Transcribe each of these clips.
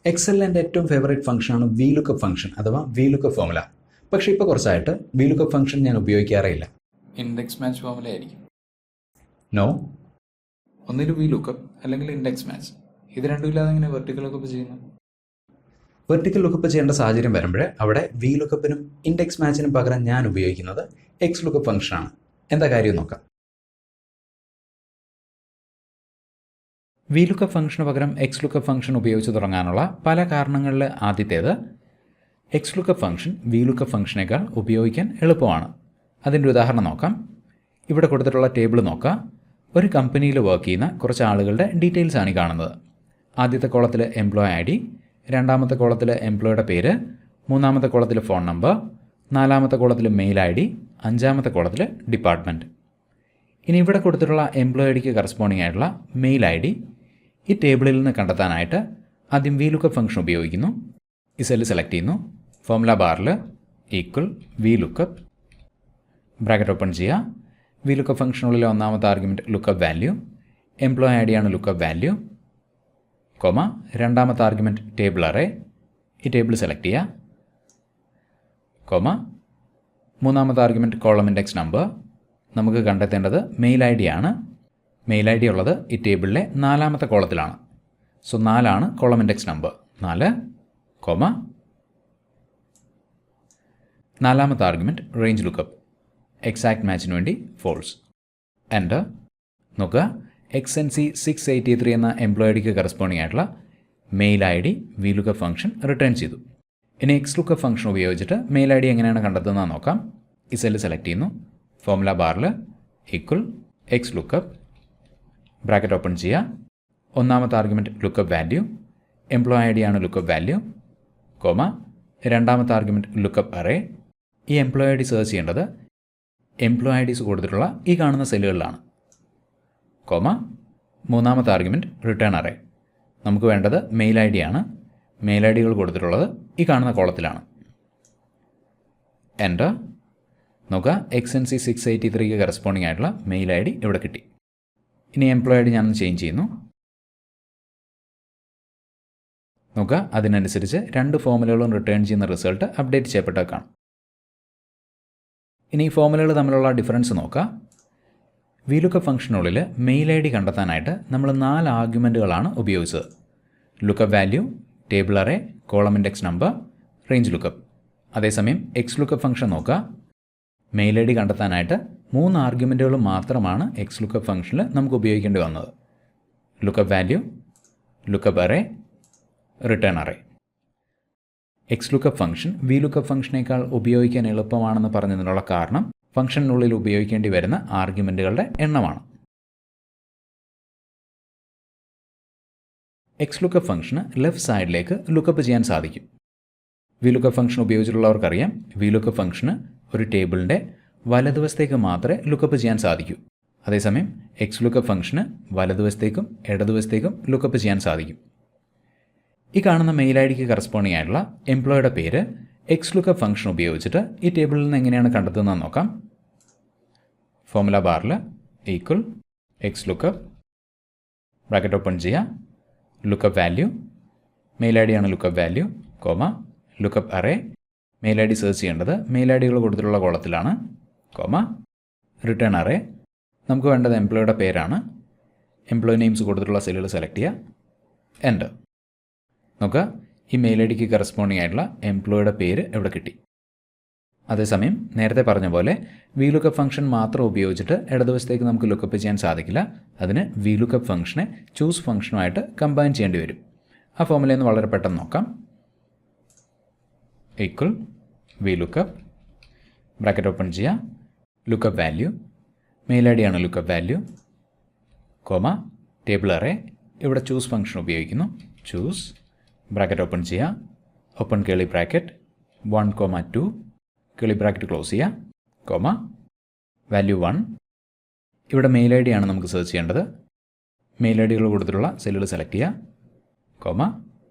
എക്സലിൻ്റെ ഏറ്റവും ഫേവറേറ്റ് ഫംഗ്ഷനാണ് VLOOKUP function അഥവാ VLOOKUP ഫോർമുല. പക്ഷേ ഇപ്പോൾ കുറച്ചായിട്ട് VLOOKUP ഫംഗ്ഷൻ ഞാൻ ഉപയോഗിക്കാറേയില്ല. ഇൻഡെക്സ് മാച്ച് ഫോർമുല ആയിരിക്കും. നോ, ഒന്നിൽ VLOOKUP അല്ലെങ്കിൽ ഇൻഡെക്സ് മാച്ച്. ഇത് രണ്ടും ഇല്ലാതെ എങ്ങനെ വെർട്ടിക്കൽ ലുക്കപ്പ് ചെയ്യുന്നു? വെർട്ടിക്കൽ ലുക്കപ്പ് ചെയ്യേണ്ട സാഹചര്യം വരുമ്പോഴേ അവിടെ VLOOKUPനും ഇൻഡെക്സ് മാച്ചിനും പകരം ഞാൻ ഉപയോഗിക്കുന്നത് XLOOKUP ഫംഗ്ഷനാണ്. എന്താ കാര്യം നോക്കാം. VLOOKUP ഫംഗ്ഷന് പകരം XLOOKUP ഫംഗ്ഷൻ ഉപയോഗിച്ച് തുടങ്ങാനുള്ള പല കാരണങ്ങളിൽ ആദ്യത്തേത് XLOOKUP ഫംഗ്ഷൻ VLOOKUP ഫംഗ്ഷനേക്കാൾ ഉപയോഗിക്കാൻ എളുപ്പമാണ്. അതിൻ്റെ ഉദാഹരണം നോക്കാം. ഇവിടെ കൊടുത്തിട്ടുള്ള ടേബിൾ നോക്കാം. ഒരു കമ്പനിയിൽ വർക്ക് ചെയ്യുന്ന കുറച്ച് ആളുകളുടെ ഡീറ്റെയിൽസ് ആണ് ഈ കാണുന്നത്. ആദ്യത്തെ കോളത്തിൽ എംപ്ലോയി ID, രണ്ടാമത്തെ കോളത്തിൽ എംപ്ലോയിയുടെ പേര്, മൂന്നാമത്തെ കോളത്തിൽ ഫോൺ നമ്പർ, നാലാമത്തെ കോളത്തിൽ മെയിൽ ID, അഞ്ചാമത്തെ കോളത്തിൽ ഡിപ്പാർട്ട്മെൻറ്റ്. ഇനി ഇവിടെ കൊടുത്തിട്ടുള്ള എംപ്ലോയി ഐഡിക്ക് കറസ്പോണ്ടിങ് ആയിട്ടുള്ള മെയിൽ ID ഈ ടേബിളിൽ നിന്ന് കണ്ടെത്താനായിട്ട് ആദ്യം VLOOKUP ഫംഗ്ഷൻ ഉപയോഗിക്കുന്നു. ഈ സെല്ല് സെലക്ട് ചെയ്യുന്നു. ഫോർമുല ബാറിൽ ഈക്വൽ VLOOKUP ബ്രാക്കറ്റ് ഓപ്പൺ ചെയ്യുക. VLOOKUP ഫംഗ്ഷനുള്ളിലെ ഒന്നാമത്തെ argument lookup value, employee ID ആണ് ലുക്കപ്പ് വാല്യൂ, കോമ രണ്ടാമത്തെ ആർഗ്യുമെൻറ്റ് ടേബിൾ അറേ, ഈ ടേബിൾ സെലക്ട് ചെയ്യുക, കോമ മൂന്നാമത്തെ ആർഗ്യുമെൻറ്റ് കോളം ഇൻഡെക്സ് നമ്പർ. നമുക്ക് കണ്ടെത്തേണ്ടത് മെയിൽ ID ആണ്. മെയിൽ ID ഉള്ളത് ഈ ടേബിളിലെ നാലാമത്തെ കോളത്തിലാണ്. സോ 4 ആണ് കോളം ഇൻഡെക്സ് നമ്പർ. 4, കോമ നാലാമത്തെ ആർഗ്യുമെൻറ്റ് റേഞ്ച് ലുക്കപ്പ്, എക്സാക്ട് മാച്ചിന് വേണ്ടി ഫോൾസ്. എൻ്റർ. നോക്കുക, XNC 683 എന്ന എംപ്ലോയി ഐഡിക്ക് കറസ്പോണ്ടിങ് ആയിട്ടുള്ള mail ID VLOOKUP function return ചെയ്തു. ഇനി XLOOKUP ഫംഗ്ഷൻ ഉപയോഗിച്ചിട്ട് മെയിൽ ID എങ്ങനെയാണ് കണ്ടെത്തുന്നത് നോക്കാം. ഈ സെല്ല് സെലക്ട് ചെയ്യുന്നു. ഫോർമുല ബാറിൽ ഈക്വൽ XLOOKUP ബ്രാക്കറ്റ് ഓപ്പൺ ചെയ്യുക. ഒന്നാമത്തെ argument lookup value, employee ID ആണ് ലുക്കപ്പ് വാല്യൂ, കോമ രണ്ടാമത്തെ ആർഗ്യുമെൻറ്റ് ലുക്കപ്പ് അറേ. ഈ എംപ്ലോയി ID സെർച്ച് ചെയ്യേണ്ടത് എംപ്ലോയി IDs കൊടുത്തിട്ടുള്ള ഈ കാണുന്ന സെല്ലുകളിലാണ്, കോമ മൂന്നാമത്തെ ആർഗ്യുമെൻറ്റ് റിട്ടേൺ അറേ. നമുക്ക് വേണ്ടത് മെയിൽ ID ആണ്. മെയിൽ IDകൾ കൊടുത്തിട്ടുള്ളത് ഈ കാണുന്ന കോളത്തിലാണ്. എൻ്റർ. നോക്കുക, XNC 683ക്ക് കറസ്പോണ്ടിങ് ആയിട്ടുള്ള മെയിൽ ID ഇവിടെ കിട്ടി. ഇനി എംപ്ലോയി ID ഞാനൊന്ന് ചേഞ്ച് ചെയ്യുന്നു. നോക്കുക, അതിനനുസരിച്ച് രണ്ട് ഫോർമുലകളും റിട്ടേൺ ചെയ്യുന്ന റിസൾട്ട് അപ്ഡേറ്റ് ചെയ്യപ്പെട്ടത് കാണും. ഇനി ഈ ഫോർമുലകൾ തമ്മിലുള്ള ഡിഫറൻസ് നോക്കുക. VLOOKUP ഫംഗ്ഷനുള്ളിൽ മെയിൽ ID കണ്ടെത്താനായിട്ട് നമ്മൾ 4 ആർഗ്യുമെൻറ്റുകളാണ് ഉപയോഗിച്ചത്. Lookup value, table array, column index number, range lookup. അതേസമയം XLOOKUP ഫംഗ്ഷൻ നോക്കുക, മെയിൽ ID കണ്ടെത്താനായിട്ട് 3 ആർഗ്യുമെൻറ്റുകൾ മാത്രമാണ് XLOOKUP ഫംഗ്ഷനിൽ നമുക്ക് ഉപയോഗിക്കേണ്ടി വന്നത്. Lookup value, lookup array, return array. XLOOKUP function VLOOKUP ഫംഗ്ഷനേക്കാൾ ഉപയോഗിക്കാൻ എളുപ്പമാണെന്ന് പറഞ്ഞതിനുള്ള കാരണം ഫംഗ്ഷനുള്ളിൽ ഉപയോഗിക്കേണ്ടി വരുന്ന ആർഗ്യുമെൻറ്റുകളുടെ എണ്ണമാണ്. XLOOKUP ഫംഗ്ഷന് ലെഫ്റ്റ് സൈഡിലേക്ക് ലുക്കപ്പ് ചെയ്യാൻ സാധിക്കും. VLOOKUP ഫംഗ്ഷൻ ഉപയോഗിച്ചിട്ടുള്ളവർക്കറിയാം, VLOOKUP ഫംഗ്ഷന് ഒരു ടേബിളിൻ്റെ വലതുവശത്തേക്ക് മാത്രമേ ലുക്കപ്പ് ചെയ്യാൻ സാധിക്കൂ. അതേസമയം XLOOKUP ഫംഗ്ഷന് വലതുവശത്തേക്കും ഇടതുവശത്തേക്കും ലുക്കപ്പ് ചെയ്യാൻ സാധിക്കും. ഈ കാണുന്ന മെയിൽ IDക്ക് കറസ്പോണ്ടിങ് ആയിട്ടുള്ള എംപ്ലോയിയുടെ പേര് XLOOKUP ഫംഗ്ഷൻ ഉപയോഗിച്ചിട്ട് ഈ ടേബിളിൽ നിന്ന് എങ്ങനെയാണ് കണ്ടെത്തുന്നത് നോക്കാം. ഫോർമുല ബാറിൽ ഈക്വൽ XLOOKUP ബ്രാക്കറ്റ് ഓപ്പൺ ചെയ്യുക. ലുക്കപ്പ് വാല്യൂ, മെയിൽ ID ആണ് lookup value, comma lookup array. Mail ID search ചെയ്യേണ്ടത് മെയിൽ IDകൾ കൊടുത്തിട്ടുള്ള കോളത്തിലാണ്, കോമ റിട്ടേൺ അറേ. നമുക്ക് വേണ്ടത് എംപ്ലോയിയുടെ പേരാണ്. എംപ്ലോയി നെയിംസ് കൊടുത്തിട്ടുള്ള സെല്ലുകൾ സെലക്ട് ചെയ്യുക. എൻ്റർ. നോക്കുക, ഈ മെയിൽ IDക്ക് കറസ്പോണ്ടിങ് ആയിട്ടുള്ള എംപ്ലോയിയുടെ പേര് ഇവിടെ കിട്ടി. അതേസമയം നേരത്തെ പറഞ്ഞ പോലെ VLOOKUP ഫംഗ്ഷൻ മാത്രം ഉപയോഗിച്ചിട്ട് ഇടതുവശത്തേക്ക് നമുക്ക് ലുക്കപ്പ് ചെയ്യാൻ സാധിക്കില്ല. അതിന് VLOOKUP ഫംഗ്ഷനെ ചൂസ് ഫംഗ്ഷനുമായിട്ട് കമ്പൈൻ ചെയ്യേണ്ടി വരും. ആ ഫോർമുലയിൽ നിന്ന് വളരെ പെട്ടെന്ന് നോക്കാം. ഈക്വൽ VLOOKUP ബ്രാക്കറ്റ് ഓപ്പൺ ചെയ്യുക. ലുക്കപ്പ് വാല്യൂ, മെയിൽ ID ആണ് lookup value, comma table array. ഇവിടെ ചൂസ് ഫംഗ്ഷൻ ഉപയോഗിക്കുന്നു. ചൂസ് ബ്രാക്കറ്റ് ഓപ്പൺ ചെയ്യുക. ഓപ്പൺ കേളി ബ്രാക്കറ്റ് 1,2 കേളി ബ്രാക്കറ്റ് ക്ലോസ് ചെയ്യുക, കോമ വാല്യൂ 1. ഇവിടെ മെയിൽ ID ആണ് നമുക്ക് സെർച്ച് ചെയ്യേണ്ടത്. മെയിൽ IDകൾ കൊടുത്തിട്ടുള്ള സെല്ലുകൾ സെലക്ട് ചെയ്യുക, കോമ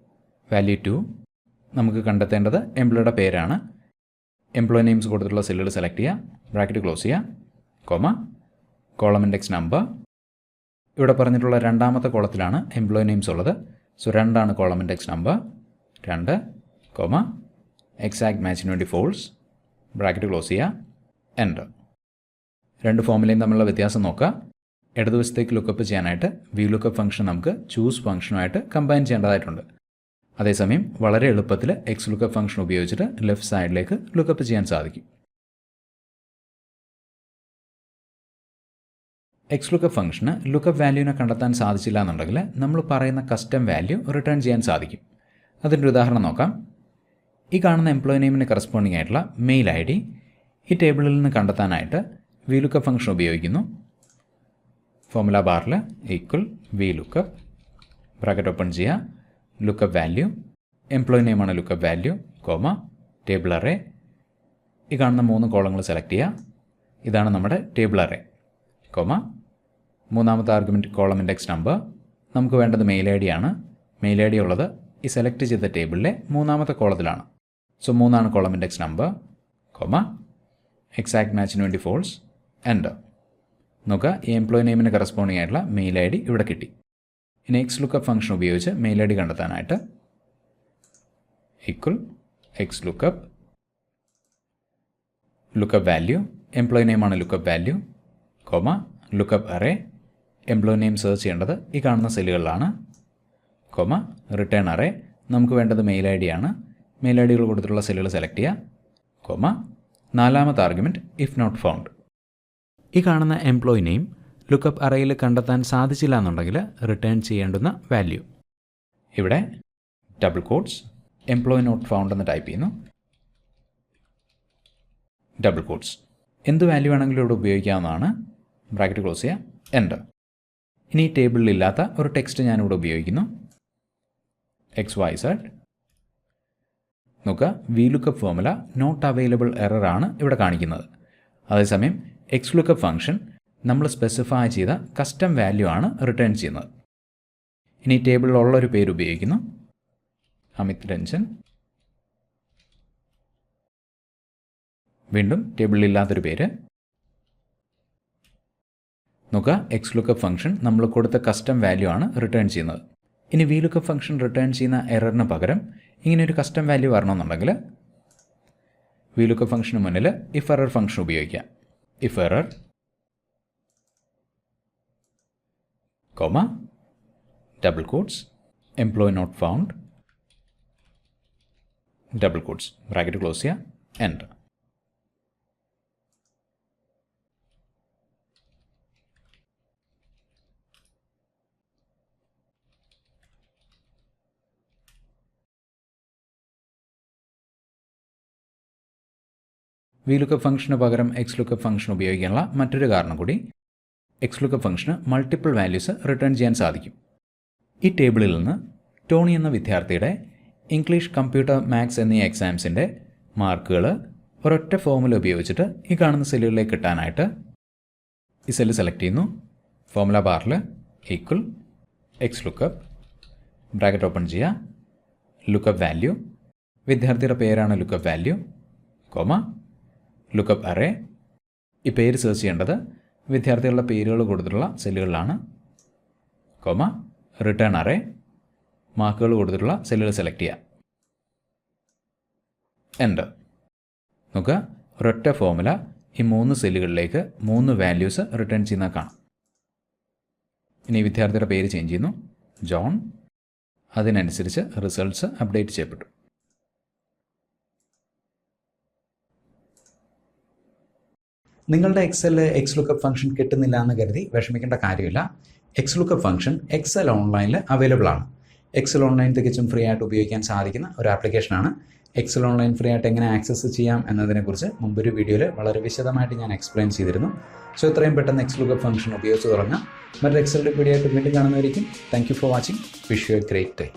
വാല്യൂ 2. നമുക്ക് കണ്ടെത്തേണ്ടത് എംപ്ലോയിയുടെ പേരാണ്. എംപ്ലോയി നെയിംസ് കൊടുത്തിട്ടുള്ള സെല്ലുകൾ സെലക്ട് ചെയ്യുക, ബ്രാക്കറ്റ് ക്ലോസ് ചെയ്യുക, കോമ കോളം ഇൻഡെക്സ് നമ്പർ. ഇവിടെ പറഞ്ഞിട്ടുള്ള രണ്ടാമത്തെ കോളത്തിലാണ് എംപ്ലോയി നെയിംസ് ഉള്ളത്. സോ 2 ആണ് column index number. 2, comma exact മാച്ചിന് വേണ്ടി ഫോൾസ്, ബ്രാക്കറ്റ് ക്ലോസ് ചെയ്യുക, എൻ്റർ. രണ്ട് ഫോമുലയും തമ്മിലുള്ള വ്യത്യാസം നോക്കുക. ഇടതുവശത്തേക്ക് ലുക്കപ്പ് ചെയ്യാനായിട്ട് VLOOKUP ഫംഗ്ഷൻ നമുക്ക് ചൂസ് ഫംഗ്ഷനുമായിട്ട് കമ്പൈൻ ചെയ്യേണ്ടതായിട്ടുണ്ട്. അതേസമയം വളരെ എളുപ്പത്തിൽ XLOOKUP ഫംഗ്ഷൻ ഉപയോഗിച്ചിട്ട് ലെഫ്റ്റ് സൈഡിലേക്ക് ലുക്കപ്പ് ചെയ്യാൻ സാധിക്കും. XLOOKUP ഫംഗ്ഷന് ലുക്കപ്പ് വാല്യൂവിനെ കണ്ടെത്താൻ സാധിച്ചില്ല എന്നുണ്ടെങ്കിൽ നമ്മൾ പറയുന്ന കസ്റ്റം വാല്യൂ റിട്ടേൺ ചെയ്യാൻ സാധിക്കും. അതിൻ്റെ ഉദാഹരണം നോക്കാം. ഈ കാണുന്ന എംപ്ലോയി നെയിമിന് കറസ്പോണ്ടിങ് ആയിട്ടുള്ള മെയിൽ ID ഈ ടേബിളിൽ നിന്ന് കണ്ടെത്താനായിട്ട് VLOOKUP ഫംഗ്ഷൻ ഉപയോഗിക്കുന്നു. ഫോർമുല ബാറിൽ ഈക്വൽ VLOOKUP, ബ്രാക്കറ്റ് ഓപ്പൺ ചെയ്യുക, ലുക്കപ്പ് വാല്യൂ, എംപ്ലോയി നെയിമാണ് lookup value, comma table array. ഈ കാണുന്ന 3 കോളങ്ങൾ സെലക്ട് ചെയ്യുക. ഇതാണ് നമ്മുടെ ടേബിൾ അറേ, കോമ മൂന്നാമത്തെ ആർഗ്യുമെൻറ്റ് കോളം ഇൻഡെക്സ് നമ്പർ. നമുക്ക് വേണ്ടത് മെയിൽ ID ആണ്. മെയിൽ ID ഉള്ളത് ഈ സെലക്ട് ചെയ്ത ടേബിളിലെ 3ാമത്തെ കോളത്തിലാണ്. So 3 column index number, comma exact മാച്ചിന് വേണ്ടി ഫോൾസ്, എൻ്റർ. നോക്കുക, ഈ എംപ്ലോയി നെയിമിന് കറസ്പോണ്ടിങ് ആയിട്ടുള്ള മെയിൽ ID ഇവിടെ കിട്ടി. ഇനി XLOOKUP ഫംഗ്ഷൻ ഉപയോഗിച്ച് മെയിൽ ID കണ്ടെത്താനായിട്ട് equal XLOOKUP, lookup value, employee നെയിമാണ് lookup value, comma lookup array. Employee name search ചെയ്യേണ്ടത് ഈ കാണുന്ന സെല്ലുകളിലാണ്, കോമ റിട്ടേൺ അറേ. നമുക്ക് വേണ്ടത് മെയിൽ ID ആണ്. മെയിൽ IDകൾ കൊടുത്തിട്ടുള്ള സെല്ലുകൾ സെലക്ട് ചെയ്യുക, കോമ 4ാമത്തെ ആർഗ്യുമെൻറ്റ് ഇഫ് നോട്ട് ഫൗണ്ട്. ഈ കാണുന്ന എംപ്ലോയി നെയിം ലുക്കപ്പ് അറേയിൽ കണ്ടെത്താൻ സാധിച്ചില്ല എന്നുണ്ടെങ്കിൽ റിട്ടേൺ ചെയ്യേണ്ടുന്ന വാല്യൂ. ഇവിടെ double quotes employee not found എന്ന് ടൈപ്പ് ചെയ്യുന്നു, ഡബിൾ കോട്ട്സ്. എന്ത് വാല്യൂ വേണമെങ്കിലും ഇവിടെ ഉപയോഗിക്കാവുന്നതാണ്. ബ്രാക്കറ്റ് ക്ലോസ് ചെയ്യുക, എൻ്റർ. ഇനി ഈ ടേബിളിൽ ഇല്ലാത്ത ഒരു ടെക്സ്റ്റ് ഞാനിവിടെ ഉപയോഗിക്കുന്നു, XYZ. നോക്കുക, VLOOKUP formula not available error ആണ് ഇവിടെ കാണിക്കുന്നത്. അതേസമയം XLOOKUP ഫംഗ്ഷൻ നമ്മൾ സ്പെസിഫൈ ചെയ്ത കസ്റ്റം വാല്യൂ ആണ് റിട്ടേൺ ചെയ്യുന്നത്. ഇനി ടേബിളിലുള്ളൊരു പേര് ഉപയോഗിക്കുന്നു, അമിത് രഞ്ജൻ. വീണ്ടും ടേബിളിലില്ലാത്തൊരു പേര്. നോക്കുക, XLOOKUP ഫംഗ്ഷൻ നമ്മൾ കൊടുത്ത കസ്റ്റം വാല്യൂ ആണ് റിട്ടേൺ ചെയ്യുന്നത്. ഇനി VLOOKUP ഫംഗ്ഷൻ റിട്ടേൺ ചെയ്യുന്ന എററിന് പകരം ഇങ്ങനെയൊരു കസ്റ്റം വാല്യൂ വരണമെന്നുണ്ടെങ്കിൽ VLOOKUP ഫംഗ്ഷന് മുന്നിൽ ഇഫ് എറർ ഫംഗ്ഷൻ ഉപയോഗിക്കാം. If error, comma double quotes employee not found, double quotes, bracket close ചെയ്യുക, എൻ്റർ. VLOOKUP ഫംഗ്ഷന് പകരം XLOOKUP ഫംഗ്ഷൻ ഉപയോഗിക്കാനുള്ള മറ്റൊരു കാരണം കൂടി, XLOOKUP ഫംഗ്ഷന് മൾട്ടിപ്പിൾ വാല്യൂസ് റിട്ടേൺ ചെയ്യാൻ സാധിക്കും. ഈ ടേബിളിൽ നിന്ന് ടോണി എന്ന വിദ്യാർത്ഥിയുടെ ഇംഗ്ലീഷ്, കമ്പ്യൂട്ടർ, മാത്സ് എന്നീ എക്സാംസിൻ്റെ മാർക്കുകൾ ഒരൊറ്റ ഫോമുല ഉപയോഗിച്ചിട്ട് ഈ കാണുന്ന സെല്ലുകളിലേക്ക് കിട്ടാനായിട്ട് ഈ സെല്ല് സെലക്ട് ചെയ്യുന്നു. ഫോമുല ബാറിൽ ഈക്വൽ XLOOKUP, ബ്രാക്കറ്റ് ഓപ്പൺ ചെയ്യുക, ലുക്കപ്പ് വാല്യൂ, വിദ്യാർത്ഥിയുടെ പേരാണ് lookup value, comma lookup array. ഈ പേര് സെർച്ച് ചെയ്യേണ്ടത് വിദ്യാർത്ഥികളുടെ പേരുകൾ കൊടുത്തിട്ടുള്ള സെല്ലുകളിലാണ്, കോമ റിട്ടേൺ അറേ. മാർക്കുകൾ കൊടുത്തിട്ടുള്ള സെല്ലുകൾ സെലക്ട് ചെയ്യുക, എൻ്റർ. നോക്കുക, ഒരൊറ്റ ഫോമുല ഈ 3 സെല്ലുകളിലേക്ക് 3 വാല്യൂസ് റിട്ടേൺ ചെയ്യുന്ന കാണാം. ഇനി വിദ്യാർത്ഥിയുടെ പേര് ചേഞ്ച് ചെയ്യുന്നു, ജോൺ. അതിനനുസരിച്ച് റിസൾട്ട്സ് അപ്ഡേറ്റ് ചെയ്യപ്പെട്ടു. നിങ്ങളുടെ എക്സലിൽ XLOOKUP ഫംഗ്ഷൻ കിട്ടുന്നില്ല എന്ന് കരുതി വിഷമിക്കേണ്ട കാര്യമില്ല. XLOOKUP ഫംഗ്ഷൻ എക്സൽ ഓൺലൈനിൽ അവൈലബിൾ ആണ്. എക്സൽ ഓൺലൈൻ തികച്ചും ഫ്രീ ആയിട്ട് ഉപയോഗിക്കാൻ സാധിക്കുന്ന ഒരു ആപ്ലിക്കേഷനാണ്. എക്സൽ ഓൺലൈൻ ഫ്രീ ആയിട്ട് എങ്ങനെ ആക്സസ് ചെയ്യാം എന്നതിനെക്കുറിച്ച് മുമ്പൊരു വീഡിയോയിൽ വളരെ വിശദമായിട്ട് ഞാൻ എക്സ്പ്ലെയിൻ ചെയ്തിരുന്നു. സോ എത്രയും പെട്ടെന്ന് XLOOKUP ഫംഗ്ഷൻ ഉപയോഗിച്ച് തുടങ്ങാം. മറ്റൊരു എക്സലിൻ്റെ വീഡിയോ ആയിട്ട് വീണ്ടും കാണുന്നതായിരിക്കും. Thank you for watching. Wish you a great day.